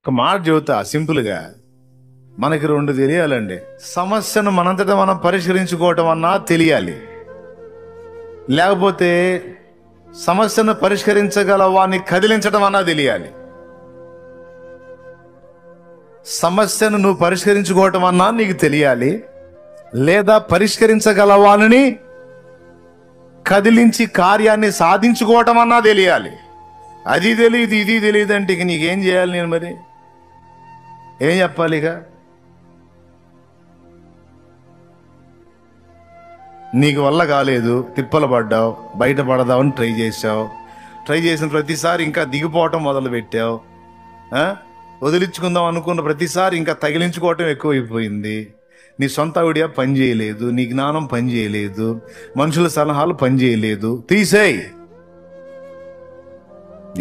ఒక మాట చెబుతా సింపుల్గా, మనకి రెండు తెలియాలండి. సమస్యను మనంతటా మనం పరిష్కరించుకోవటం అన్నా తెలియాలి, లేకపోతే సమస్యను పరిష్కరించగల వాడిని కదిలించడం అన్నా తెలియాలి. సమస్యను నువ్వు పరిష్కరించుకోవటం అన్నా నీకు తెలియాలి, లేదా పరిష్కరించగల వాడిని కదిలించి కార్యాన్ని సాధించుకోవటం అన్నా తెలియాలి. అది తెలియదు ఇది తెలియదు అంటే ఇక నీకేం చేయాలి? నేను మరి ఏం చెప్పాలి? ఇక నీకు వల్ల కాలేదు, తిప్పలు పడ్డావు, బయటపడదామని ట్రై చేసావు, ట్రై చేసిన ప్రతిసారి ఇంకా దిగిపోవటం మొదలు పెట్టావు, వదిలించుకుందాం అనుకున్న ప్రతిసారి ఇంకా తగిలించుకోవటం ఎక్కువైపోయింది. నీ సొంత ఐడియా పని చేయలేదు, నీ జ్ఞానం పని చేయలేదు, మనుషుల సలహాలు పని చేయలేదు, తీసేయి.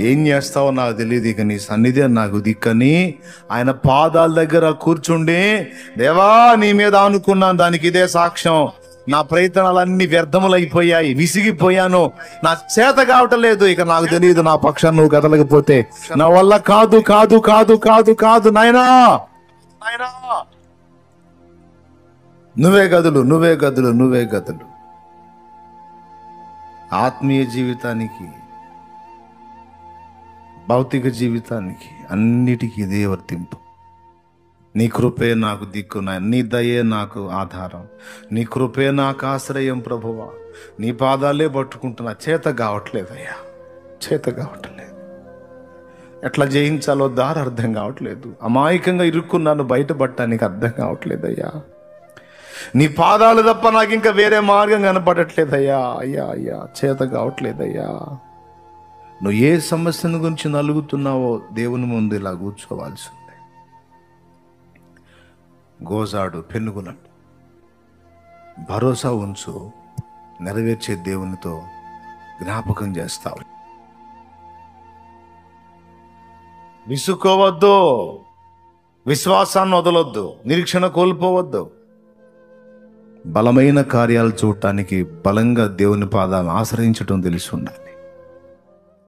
ఏం చేస్తావో నాకు తెలియదు. ఇక నీ సన్నిధి నాకు దిక్కని ఆయన పాదాల దగ్గర కూర్చుండి, దేవా నీ మీద అనుకున్నాను, దానికి ఇదే సాక్ష్యం, నా ప్రయత్నాలన్నీ వ్యర్థములైపోయాయి, విసిగిపోయాను, నా చేత కావటం లేదు, ఇక నాకు తెలియదు, నా పక్షాన్ని నువ్వు కదలకపోతే నా వల్ల కాదు కాదు కాదు కాదు కాదు నాయనా, నాయనా నువ్వే గదులు, నువ్వే గదులు, నువ్వే గదులు. ఆత్మీయ జీవితానికి, భౌతిక జీవితానికి, అన్నిటికీ ఇదే వర్తింపు. నీ కృపే నాకు దిక్కు, నీ దయే నాకు ఆధారం, నీ కృపే నాకు ఆశ్రయం ప్రభువా. నీ పాదాలే పట్టుకుంటున్నా, చేత కావట్లేదయ్యా, చేత కావట్లేదు. ఎట్లా జయించాలో దారి అర్థం కావట్లేదు. అమాయకంగా ఇరుక్కున్నాను, బయటపడటానికి అర్థం కావట్లేదయ్యా. నీ పాదాలు తప్ప నాకు ఇంకా వేరే మార్గం కనపడట్లేదయ్యా. అయ్యా అయ్యా చేత కావట్లేదయ్యా. నువ్వు ఏ సమస్యను గురించి నలుగుతున్నావో దేవుని ముందు ఇలా కూర్చోవాల్సిందే. గోజాడు పెనుగులండి, భరోసా ఉంచు, నెరవేర్చే దేవునితో జ్ఞాపకం చేస్తావు. విసుక్కోవద్దు, విశ్వాసాన్ని వదలొద్దు, నిరీక్షణ కోల్పోవద్దు. బలమైన కార్యాలు చూడటానికి బలంగా దేవుని పాదాలను ఆశ్రయించటం తెలిసి ఉండాలి.